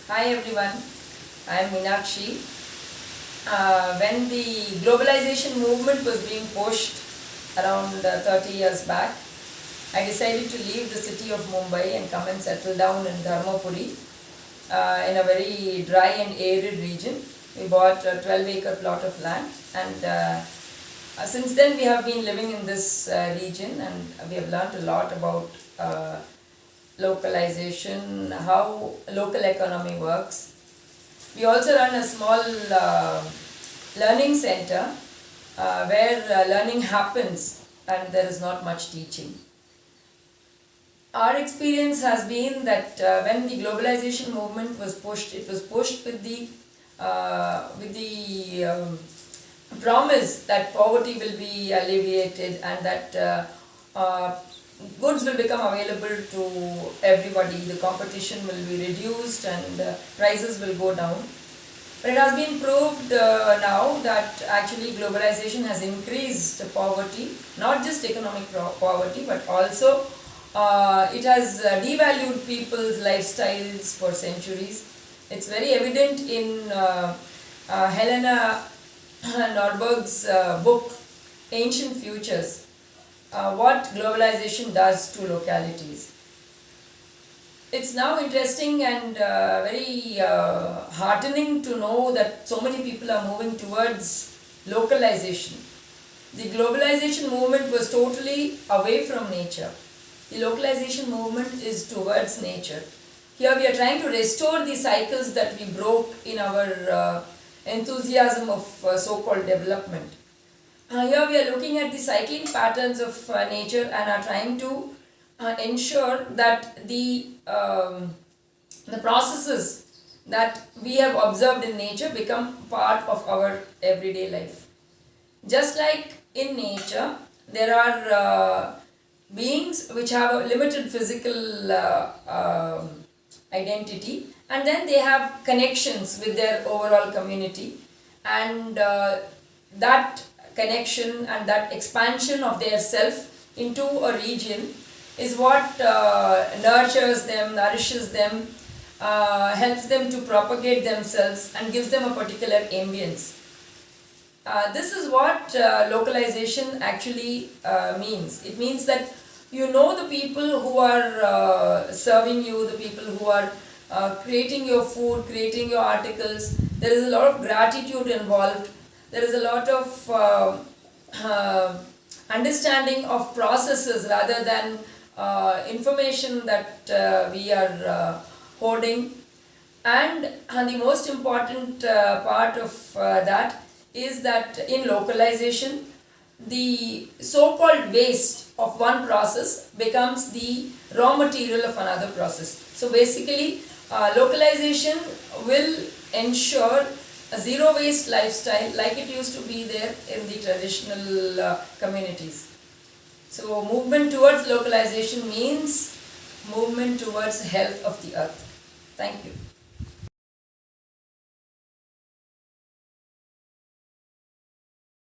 Hi everyone, I am Meenakshi. When the globalization movement was being pushed around 30 years back, I decided to leave the city of Mumbai and come and settle down in Dharmapuri in a very dry and arid region. We bought a 12-acre plot of land, and since then we have been living in this region, and we have learned a lot about localization, how local economy works. We also run a small learning center where learning happens and there is not much teaching. Our experience has been that when the globalization movement was pushed, it was pushed with the promise that poverty will be alleviated and that goods will become available to everybody, the competition will be reduced and prices will go down. But it has been proved now that actually globalization has increased poverty, not just economic poverty, but also it has devalued people's lifestyles for centuries. It's very evident in Helena Norberg's book, Ancient Futures, what globalization does to localities. It's now interesting and very heartening to know that so many people are moving towards localization. The globalization movement was totally away from nature. The localization movement is towards nature. Here we are trying to restore the cycles that we broke in our enthusiasm of so-called development. Here we are looking at the cycling patterns of nature and are trying to ensure that the processes that we have observed in nature become part of our everyday life. Just like in nature, there are beings which have a limited physical identity, and then they have connections with their overall community, and that connection and that expansion of their self into a region is what nurtures them, nourishes them, helps them to propagate themselves and gives them a particular ambience. This is what localization actually means. It means that you know the people who are serving you, the people who are creating your food, creating your articles. There is a lot of gratitude involved. There is a lot of understanding of processes rather than information that we are hoarding. And the most important part of that is that in localization, the so-called waste of one process becomes the raw material of another process. So basically, localization will ensure a zero waste lifestyle like it used to be there in the traditional communities. So movement towards localization means movement towards health of the earth. Thank you.